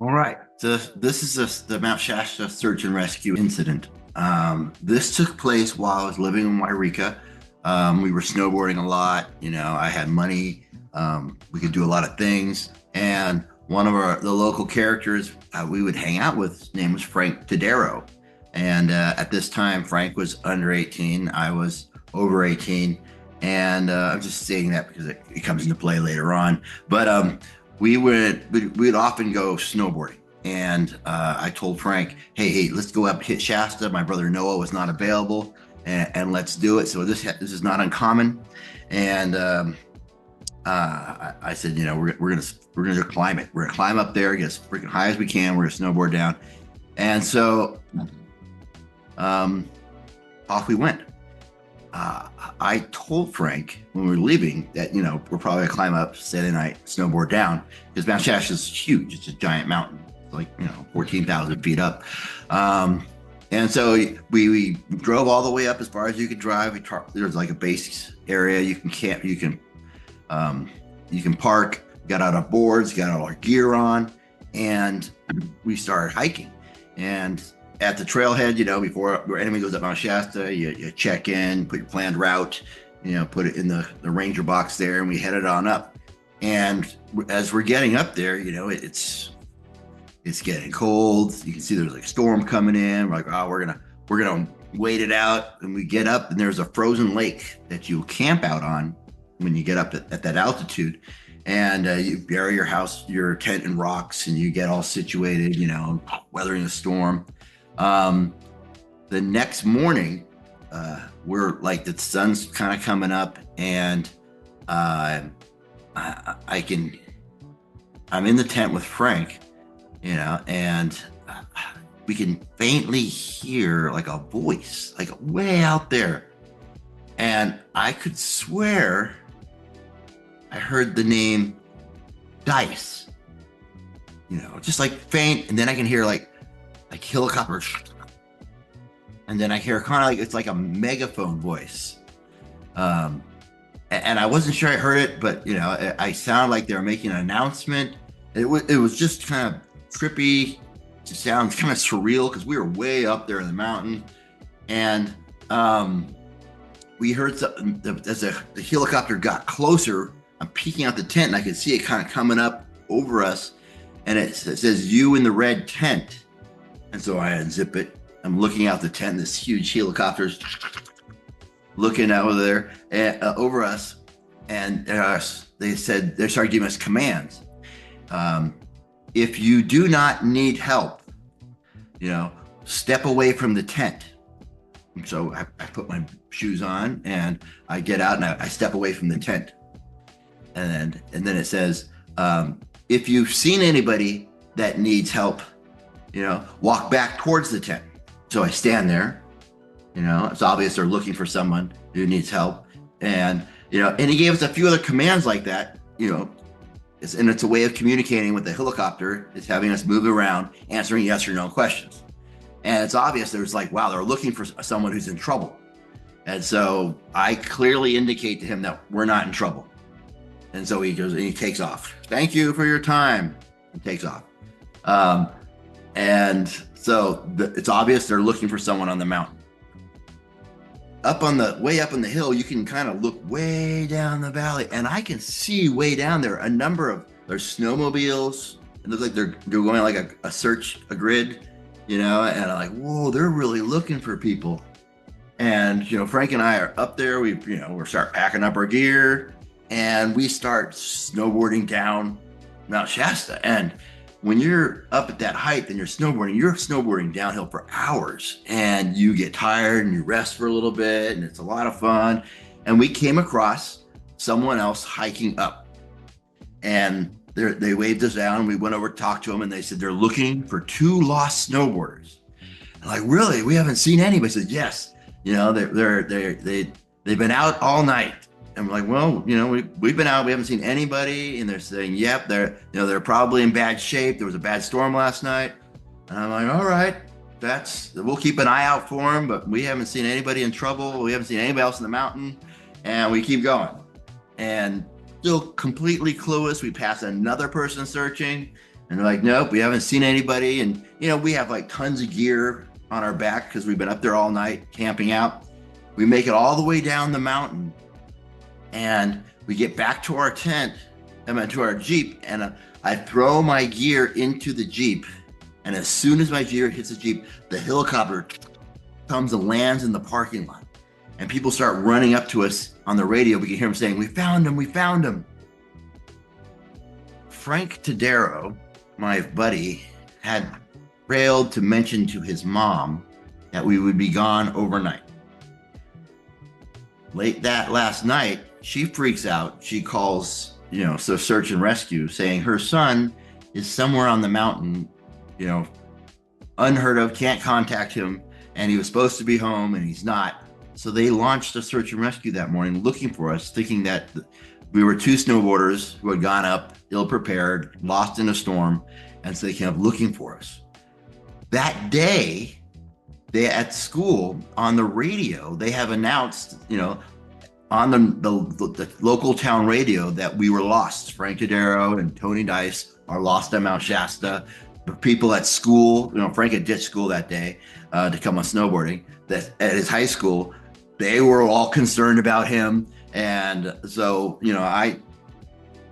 All right. This is the Mount Shasta search and rescue incident. This took place while I was living in Wairika. We were snowboarding a lot. I had money. We could do a lot of things. And one of the local characters we would hang out with, his name was Frank Tadero. And at this time, Frank was under 18. I was over 18. And I'm just saying that because it comes into play later on. But we'd often go snowboarding. And I told Frank, hey, let's go up hit Shasta. My brother Noah was not available, and let's do it. So this is not uncommon. And I said, we're gonna climb it. We're gonna climb up there, get as freaking high as we can. We're gonna snowboard down. And so off we went. I told Frank when we were leaving that, we're probably gonna climb up Saturday night, snowboard down, because Mount Shasta is huge. It's a giant mountain, like, 14,000 feet up. And so we drove all the way up as far as you could drive. There's like a base area. You can camp, you can park, got out our boards, got all our gear on, and we started hiking. And at the trailhead, before anyone goes up Mount Shasta, you check in, put your planned route, put it in the ranger box there, and we headed on up. And as we're getting up there, it's getting cold. You can see there's like a storm coming in. We're like, oh, we're gonna wait it out. And we get up, and there's a frozen lake that you camp out on when you get up at that altitude. And you bury your tent in rocks, and you get all situated, weathering the storm. The next morning, we're like, the sun's kind of coming up, and I'm in the tent with Frank, and we can faintly hear like a voice, like way out there. And I could swear I heard the name Dice, just like faint. And then I can hear like helicopter. And then I hear kind of like, it's like a megaphone voice. And I wasn't sure I heard it, but I sound like they were making an announcement. It was just kind of trippy. It sounds kind of surreal because we were way up there in the mountain. And we heard something as the helicopter got closer. I'm peeking out the tent, and I could see it kind of coming up over us. And it says, "You in the red tent." And so I unzip it. I'm looking out the tent. This huge helicopter's looking over there over us, and they started giving us commands. If you do not need help, step away from the tent. And so I put my shoes on, and I get out, and I step away from the tent. And then it says, if you've seen anybody that needs help, walk back towards the tent. So I stand there, it's obvious they're looking for someone who needs help. And, and he gave us a few other commands like that, and it's a way of communicating with the helicopter. It's having us move around, answering yes or no questions. And it's obvious there's like, wow, they're looking for someone who's in trouble. And so I clearly indicate to him that we're not in trouble. And so he goes and he takes off. "Thank you for your time." He takes off. And so it's obvious they're looking for someone on the mountain. Way up on the hill, you can kind of look way down the valley, and I can see way down there there's snowmobiles. It looks like they're going like a grid, and I'm like, whoa, they're really looking for people. And Frank and I are up there. We start packing up our gear, and we start snowboarding down Mount Shasta. And when you're up at that height and you're snowboarding downhill for hours, and you get tired and you rest for a little bit, and it's a lot of fun. And we came across someone else hiking up, and they waved us down. We went over to talk to them, and they said they're looking for 2 lost snowboarders. I'm like, really? We haven't seen anybody. I said, yes. They've been out all night. I'm like, well, we've been out, we haven't seen anybody. And they're saying, yep, they're probably in bad shape. There was a bad storm last night. And I'm like, all right, we'll keep an eye out for them, but we haven't seen anybody in trouble. We haven't seen anybody else in the mountain. And we keep going. And still completely clueless. We pass another person searching. And they're like, nope, we haven't seen anybody. And, we have like tons of gear on our back because we've been up there all night camping out. We make it all the way down the mountain and we get back to our tent, to our Jeep. And I throw my gear into the Jeep. And as soon as my gear hits the Jeep, the helicopter comes and lands in the parking lot. And people start running up to us on the radio. We can hear them saying, we found him, we found him. Frank Tadero, my buddy, had failed to mention to his mom that we would be gone overnight. Late that last night, she freaks out. She calls, so search and rescue, saying her son is somewhere on the mountain, unheard of, can't contact him, and he was supposed to be home and he's not. So they launched a search and rescue that morning looking for us, thinking that we were two snowboarders who had gone up ill-prepared, lost in a storm, and so they came up looking for us. That day, they at school on the radio, they have announced, on the local town radio that we were lost. Frank Tadero and Tony Dice are lost at Mount Shasta. The people at school, Frank had ditched school that day to come on snowboarding. That at his high school, they were all concerned about him. And so, I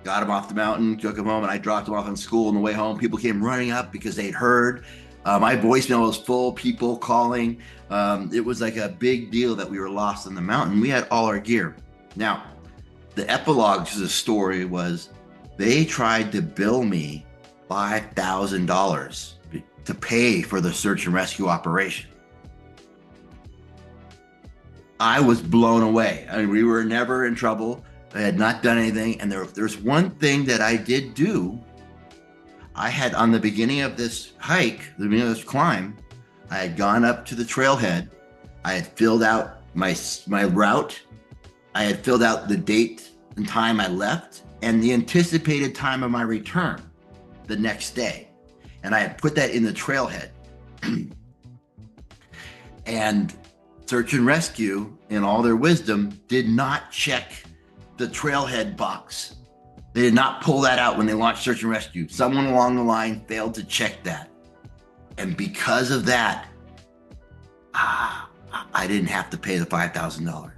got him off the mountain, took him home, and I dropped him off in school on the way home. People came running up because they'd heard. My voicemail was full, people calling. It was like a big deal that we were lost in the mountain. We had all our gear. Now, the epilogue to the story was they tried to bill me $5,000 to pay for the search and rescue operation. I was blown away. I mean, we were never in trouble. I had not done anything. And there's one thing that I did do. I had, on the beginning of this hike, the beginning of this climb, I had gone up to the trailhead. I had filled out my route. I had filled out the date and time I left and the anticipated time of my return the next day. And I had put that in the trailhead. And search and rescue, in all their wisdom, did not check the trailhead box. They did not pull that out when they launched search and rescue. Someone along the line failed to check that. And because of that, I didn't have to pay the $5,000.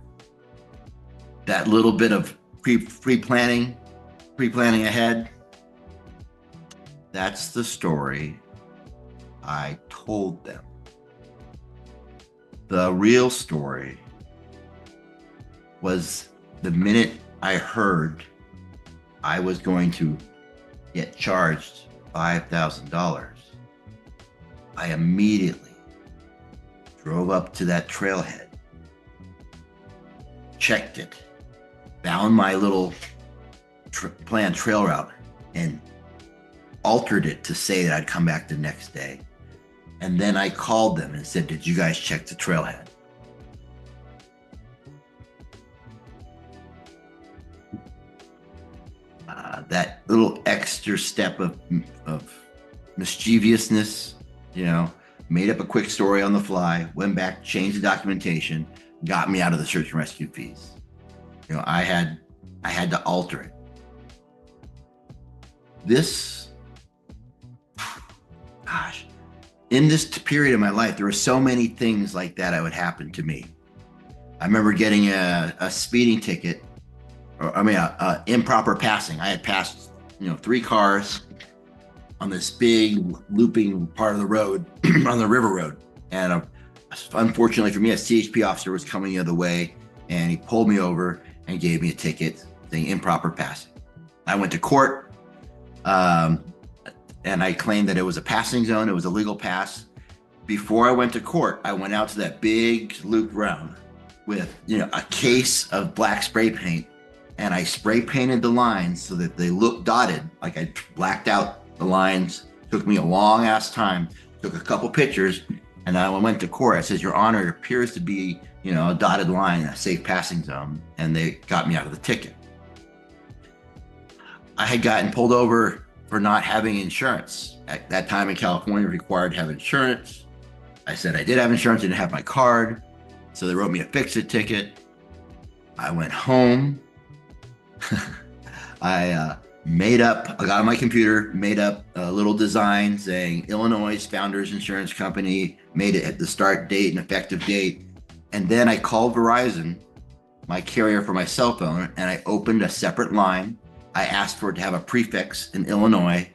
That little bit of pre-planning ahead, that's the story I told them. The real story was the minute I heard I was going to get charged $5,000, I immediately drove up to that trailhead, checked it, found my little planned trail route, and altered it to say that I'd come back the next day. And then I called them and said, did you guys check the trailhead? That little extra step of mischievousness, made up a quick story on the fly, went back, changed the documentation, got me out of the search and rescue fees. I had to alter it. In this period of my life, there were so many things like that would happen to me. I remember getting a speeding ticket, improper passing. I had passed, 3 cars on this big looping part of the road, on the river road. And unfortunately for me, a CHP officer was coming the other way, and he pulled me over and gave me a ticket saying improper passing. I went to court, and I claimed that it was a passing zone. It was a legal pass. Before I went to court, I went out to that big loop round with, a case of black spray paint, and I spray painted the lines so that they looked dotted. Like I blacked out the lines. Took me a long ass time. Took a couple pictures, and I went to court. I said, Your Honor, it appears to be, a dotted line, a safe passing zone, and they got me out of the ticket. I had gotten pulled over for not having insurance. At that time in California, required to have insurance. I said I did have insurance, didn't have my card. So they wrote me a fix-it ticket. I went home. I I got on my computer, made up a little design saying Illinois Founders Insurance Company, made it at the start date and effective date. And then I called Verizon, my carrier for my cell phone, and I opened a separate line. I asked for it to have a prefix in Illinois,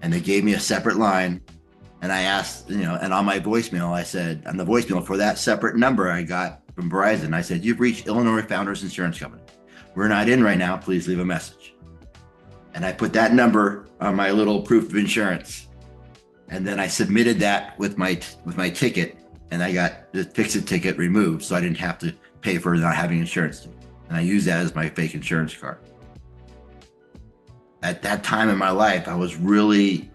and they gave me a separate line. And I asked, and on my voicemail, I said, on the voicemail for that separate number I got from Verizon, I said, "You've reached Illinois Founders Insurance Company. We're not in right now. Please leave a message." And I put that number on my little proof of insurance. And then I submitted that with my ticket, and I got the fix-it ticket removed, so I didn't have to pay for not having insurance. And I used that as my fake insurance card. At that time in my life, I was really,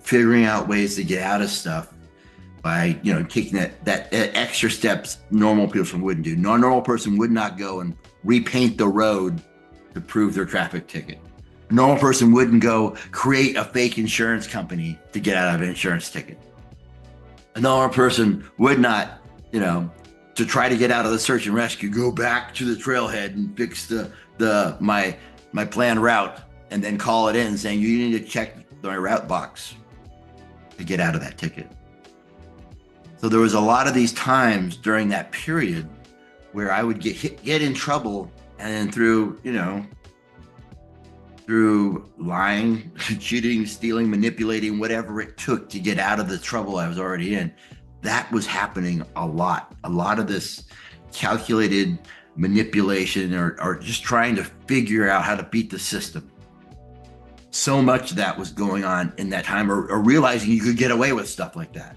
figuring out ways to get out of stuff by, taking that extra steps normal people wouldn't do. No normal person would not go and repaint the road to prove their traffic ticket. A normal person wouldn't go create a fake insurance company to get out of an insurance ticket. A normal person would not, to try to get out of the search and rescue, go back to the trailhead and fix my planned route and then call it in saying, "You need to check my route box to get out of that ticket." So there was a lot of these times during that period where I would get in trouble, and then through lying, cheating, stealing, manipulating, whatever it took to get out of the trouble I was already in, that was happening a lot. A lot of this calculated manipulation or just trying to figure out how to beat the system. So much of that was going on in that time, or realizing you could get away with stuff like that.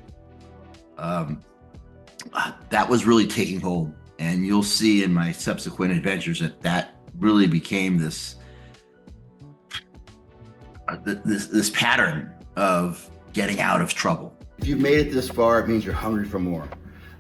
That was really taking hold. And you'll see in my subsequent adventures that really became this pattern of getting out of trouble. If you've made it this far, it means you're hungry for more.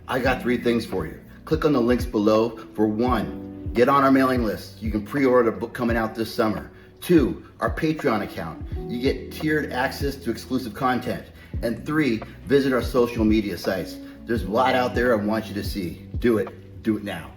I got 3 things for you. Click on the links below. For 1, get on our mailing list. You can pre-order the book coming out this summer. 2, our Patreon account. You get tiered access to exclusive content. And 3, visit our social media sites. There's a lot out there I want you to see. Do it. Do it now.